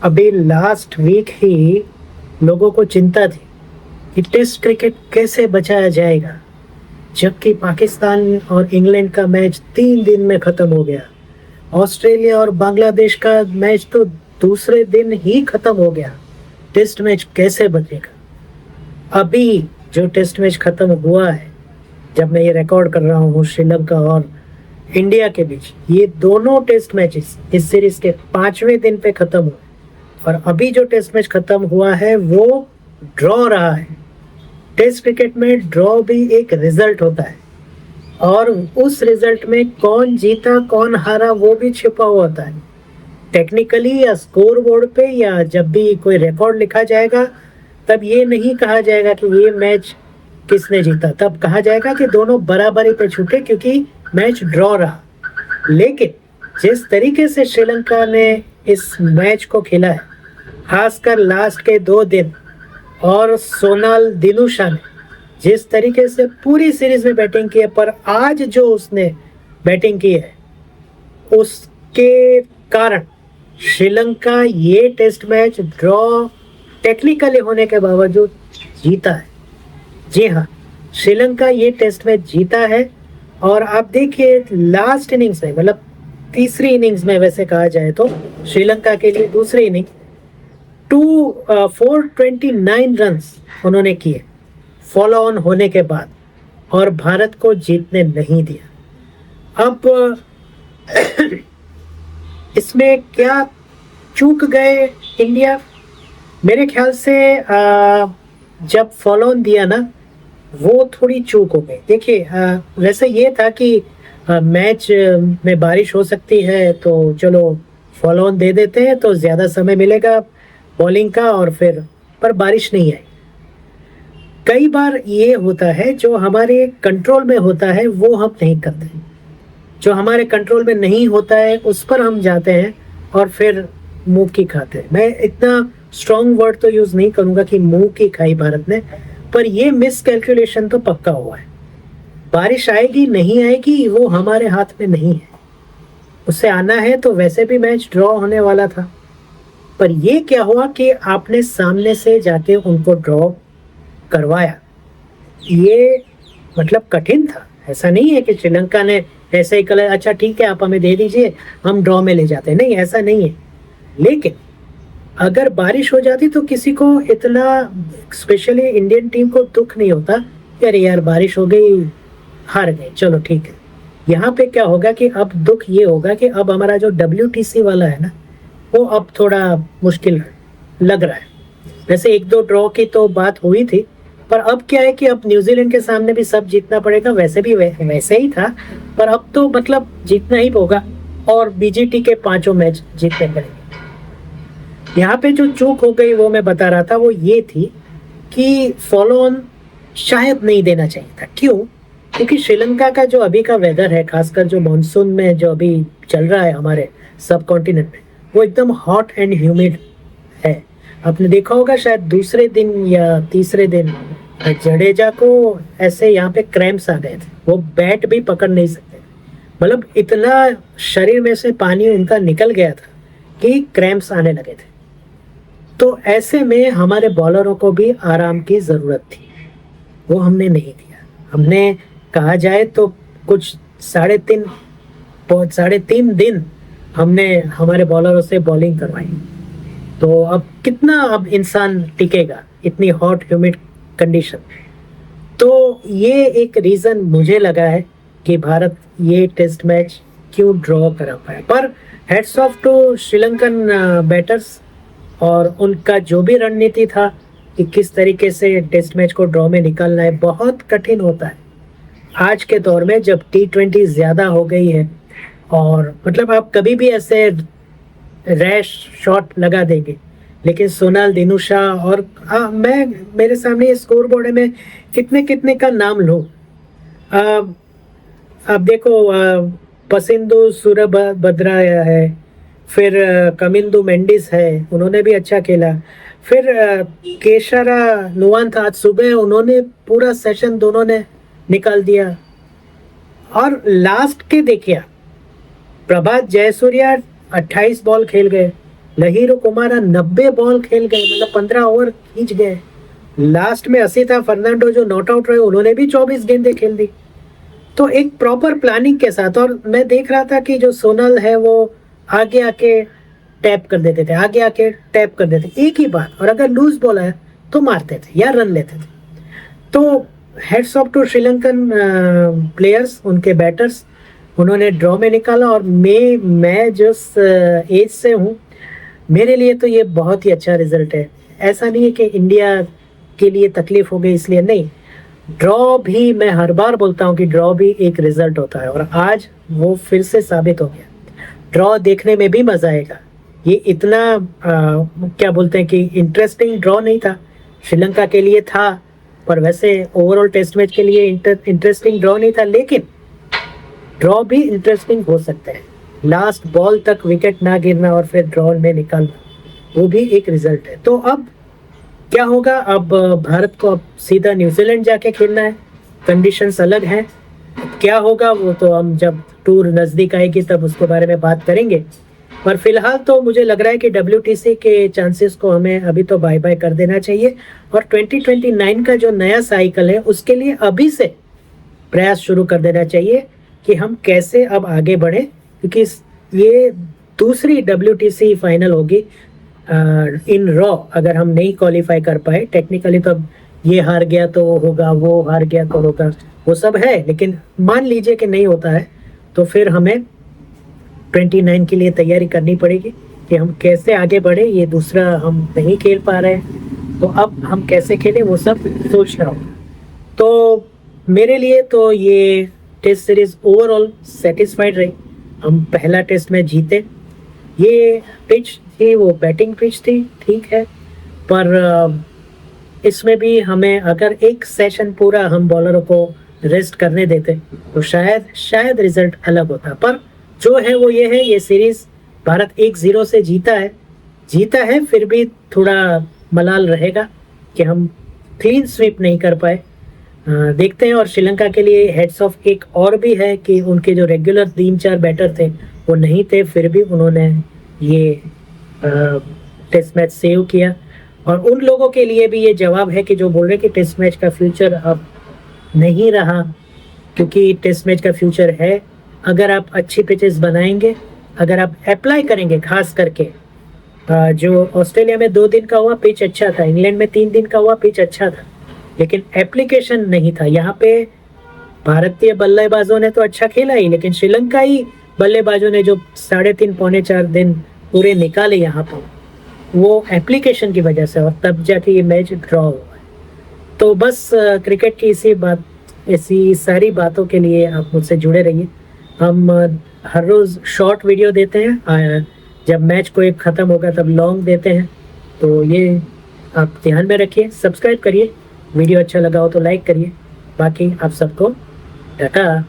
अभी last week ही लोगों को चिंता थी कि टेस्ट क्रिकेट कैसे बचाया जाएगा, जबकि पाकिस्तान और इंग्लैंड का मैच 3 दिन में खत्म हो गया। ऑस्ट्रेलिया और बांग्लादेश का मैच तो दूसरे दिन ही खत्म हो गया। टेस्ट मैच कैसे बचेगा? अभी जो टेस्ट मैच खत्म हुआ है, जब मैं ये रिकॉर्ड कर रहा हूँ, श्रीलंका और इंडिया के बीच, ये दोनों टेस्ट मैचेस इस सीरीज के 5वें दिन पे खत्म हुए और अभी जो टेस्ट मैच खत्म हुआ है वो ड्रॉ रहा है। टेस्ट क्रिकेट में ड्रॉ भी एक रिजल्ट होता है और उस रिजल्ट में कौन जीता कौन हारा वो भी छिपा हुआ होता है। टेक्निकली या स्कोर बोर्ड पे या जब भी कोई रिकॉर्ड लिखा जाएगा तब ये नहीं कहा जाएगा कि ये मैच किसने जीता, तब कहा जाएगा कि दोनों बराबरी पे छूटे क्योंकि मैच ड्रॉ रहा। लेकिन जिस तरीके से श्रीलंका ने इस मैच को खेला है, खासकर लास्ट के 2 दिन, और सोनाल दिनुशा ने जिस तरीके से पूरी सीरीज में बैटिंग की है, पर आज जो उसने बैटिंग की है उसके कारण श्रीलंका ये टेस्ट मैच ड्रॉ टेक्निकली होने के बावजूद जीता है। जी हाँ, श्रीलंका ये टेस्ट मैच जीता है। और आप देखिए लास्ट इनिंग्स में, मतलब तीसरी इनिंग्स में वैसे कहा जाए तो श्रीलंका के लिए दूसरी इनिंग 429 रन्स उन्होंने किए फॉलो ऑन होने के बाद और भारत को जीतने नहीं दिया। अब इसमें क्या चूक गए इंडिया? मेरे ख्याल से जब फॉलो ऑन दिया ना, वो थोड़ी चूक हो गई। देखिए वैसे ये था कि मैच में बारिश हो सकती है तो चलो फॉलो ऑन दे देते हैं तो ज़्यादा समय मिलेगा बॉलिंग का, और फिर पर बारिश नहीं आई। कई बार ये होता है जो हमारे कंट्रोल में होता है वो हम नहीं करते, जो हमारे कंट्रोल में नहीं होता है उस पर हम जाते हैं और फिर मुंह की खाते हैं। मैं इतना स्ट्रॉन्ग वर्ड तो यूज़ नहीं करूँगा कि मुंह की खाई भारत ने, पर ये मिस कैलकुलेशन तो पक्का हुआ है। बारिश आएगी नहीं आएगी वो हमारे हाथ में नहीं है, उससे आना है तो वैसे भी मैच ड्रॉ होने वाला था। पर ये क्या हुआ कि आपने सामने से जाके उनको ड्रॉ करवाया। ये मतलब कठिन था, ऐसा नहीं है कि श्रीलंका ने ऐसे ही कलर अच्छा ठीक है आप हमें दे दीजिए हम ड्रॉ में ले जाते हैं, नहीं ऐसा नहीं है। लेकिन अगर बारिश हो जाती तो किसी को इतना, स्पेशली इंडियन टीम को दुख नहीं होता कि अरे यार बारिश हो गई हार गए, चलो ठीक है। यहाँ पे क्या होगा कि अब दुख ये होगा कि अब हमारा जो WTC वाला है ना वो अब थोड़ा मुश्किल लग रहा है। वैसे 1-2 ड्रॉ की तो बात हुई थी, पर अब क्या है कि अब न्यूजीलैंड के सामने भी सब जीतना पड़ेगा। वैसे भी वैसे ही था, पर अब तो मतलब जीतना ही होगा और BGT के 5 मैच जीतने पड़ेंगे। यहाँ पे जो चूक हो गई वो मैं बता रहा था, वो ये थी कि फॉलो ऑन शायद नहीं देना चाहिए था। क्यों? क्योंकि श्रीलंका का जो अभी का वेदर है, खासकर जो मानसून में जो अभी चल रहा है हमारे सब कॉन्टिनेंट में, वो एकदम हॉट एंड ह्यूमिड है। आपने देखा होगा शायद दूसरे दिन या तीसरे दिन जडेजा को ऐसे यहाँ पे क्रैम्प्स आ गए थे, वो बैट भी पकड़ नहीं सकते, मतलब इतना शरीर में से पानी उनका निकल गया था कि क्रैम्प्स आने लगे थे। तो ऐसे में हमारे बॉलरों को भी आराम की ज़रूरत थी, वो हमने नहीं दिया। हमने कहा जाए तो कुछ 3.5 दिन हमने हमारे बॉलरों से बॉलिंग करवाई। तो अब कितना अब इंसान टिकेगा इतनी हॉट ह्यूमिड कंडीशन। तो ये एक रीज़न मुझे लगा है कि भारत ये टेस्ट मैच क्यों ड्रॉ करा पाए। पर hats off to Sri Lankan batters, और उनका जो भी रणनीति था कि किस तरीके से टेस्ट मैच को ड्रॉ में निकालना है, बहुत कठिन होता है आज के दौर में जब T20 ज़्यादा हो गई है। और मतलब आप कभी भी ऐसे रैश शॉट लगा देंगे, लेकिन सोनाल दिनुशा और मैं मेरे सामने ये स्कोर बोर्ड है, मैं कितने कितने का नाम लूँ। आप देखो पसिंदु सूरभद्रा है, फिर कमिंदु मेंडिस है, उन्होंने भी अच्छा खेला। फिर केशरा नुवान था, आज सुबह उन्होंने पूरा सेशन दोनों ने निकाल दिया। और लास्ट के देखिए प्रभात जयसूर्या 28 बॉल खेल गए, लहीरो कुमारा 90 बॉल खेल गए, मतलब 15 ओवर खींच गए। लास्ट में असिता फर्नांडो जो नॉट आउट रहे, उन्होंने भी 24 गेंदें खेल दी। तो एक प्रॉपर प्लानिंग के साथ। और मैं देख रहा था कि जो सोनल है वो आगे आके टैप कर देते थे, आगे आके टैप कर देते, एक ही बात। और अगर लूज बॉल है तो मारते थे या रन लेते थे। तो hats off to Sri Lankan players, उनके बैटर्स, उन्होंने ड्रॉ में निकाला। और मैं जिस एज से हूँ, मेरे लिए तो ये बहुत ही अच्छा रिजल्ट है। ऐसा नहीं है कि इंडिया के लिए तकलीफ हो गई इसलिए, नहीं। ड्रॉ भी, मैं हर बार बोलता हूँ कि ड्रॉ भी एक रिजल्ट होता है, और आज वो फिर से साबित हो गया। ड्रॉ देखने में भी मजा आएगा। ये इतना क्या बोलते हैं कि इंटरेस्टिंग ड्रॉ नहीं था, श्रीलंका के लिए था, पर वैसे ओवरऑल टेस्ट मैच के लिए इंटरेस्टिंग ड्रॉ नहीं था। लेकिन ड्रॉ भी इंटरेस्टिंग हो सकता है। लास्ट बॉल तक विकेट ना गिरना और फिर ड्रॉ में निकालना, वो भी एक रिजल्ट है। तो अब क्या होगा, अब भारत को अब सीधा न्यूजीलैंड जाके खेलना है, कंडीशंस अलग हैं। क्या होगा वो तो हम जब टूर नज़दीक आएगी तब उसके बारे में बात करेंगे। पर फिलहाल तो मुझे लग रहा है कि WTC के चांसेस को हमें अभी तो बाय बाय कर देना चाहिए। और 2029 का जो नया साइकिल है उसके लिए अभी से प्रयास शुरू कर देना चाहिए कि हम कैसे अब आगे बढ़े, क्योंकि ये दूसरी WTC फाइनल होगी इन रॉ। अगर हम नहीं क्वालिफाई कर पाए टेक्निकली, तो अब ये हार गया तो होगा, वो हार गया तो होगा, वो सब है। लेकिन मान लीजिए कि नहीं होता है, तो फिर हमें 29 के लिए तैयारी करनी पड़ेगी कि हम कैसे आगे बढ़े। ये दूसरा हम नहीं खेल पा रहे हैं, तो अब हम कैसे खेलें वो सब सोच रहा हूँ। तो मेरे लिए तो ये टेस्ट सीरीज ओवरऑल सेटिस्फाइड रही। हम पहला टेस्ट में जीते। ये पिच थी, वो बैटिंग पिच थी, ठीक है, पर इसमें भी हमें अगर एक सेशन पूरा हम बॉलरों को रेस्ट करने देते तो शायद रिजल्ट अलग होता। पर जो है वो ये है, ये सीरीज भारत 1-0 से जीता है। फिर भी थोड़ा मलाल रहेगा कि हम क्लीन स्वीप नहीं कर पाए। देखते हैं। और श्रीलंका के लिए हेड्स ऑफ एक और भी है कि उनके जो रेगुलर 3-4 बैटर थे वो नहीं थे, फिर भी उन्होंने ये टेस्ट मैच सेव किया। और उन लोगों के लिए भी ये जवाब है कि जो बोल रहे कि टेस्ट मैच का फ्यूचर अब नहीं रहा, क्योंकि टेस्ट मैच का फ्यूचर है अगर आप अच्छी पिचेस बनाएंगे, अगर आप अप्लाई करेंगे। खास करके जो ऑस्ट्रेलिया में 2 दिन का हुआ पिच अच्छा था, इंग्लैंड में 3 दिन का हुआ पिच अच्छा था, लेकिन एप्लीकेशन नहीं था। यहाँ पे भारतीय बल्लेबाजों ने तो अच्छा खेला ही, लेकिन श्रीलंकाई बल्लेबाजों ने जो 3.5 पौने 4 दिन पूरे निकाले यहाँ पर, वो एप्लीकेशन की वजह से, और तब जाके ये मैच ड्रॉ हुआ है। तो बस क्रिकेट की ऐसी सारी बातों के लिए आप मुझसे जुड़े रहिए। हम हर रोज़ शॉर्ट वीडियो देते हैं, जब मैच को एक ख़त्म होगा तब लॉन्ग देते हैं। तो ये आप ध्यान में रखिए, सब्सक्राइब करिए, वीडियो अच्छा लगा हो तो लाइक करिए। बाकी आप सबको टाटा।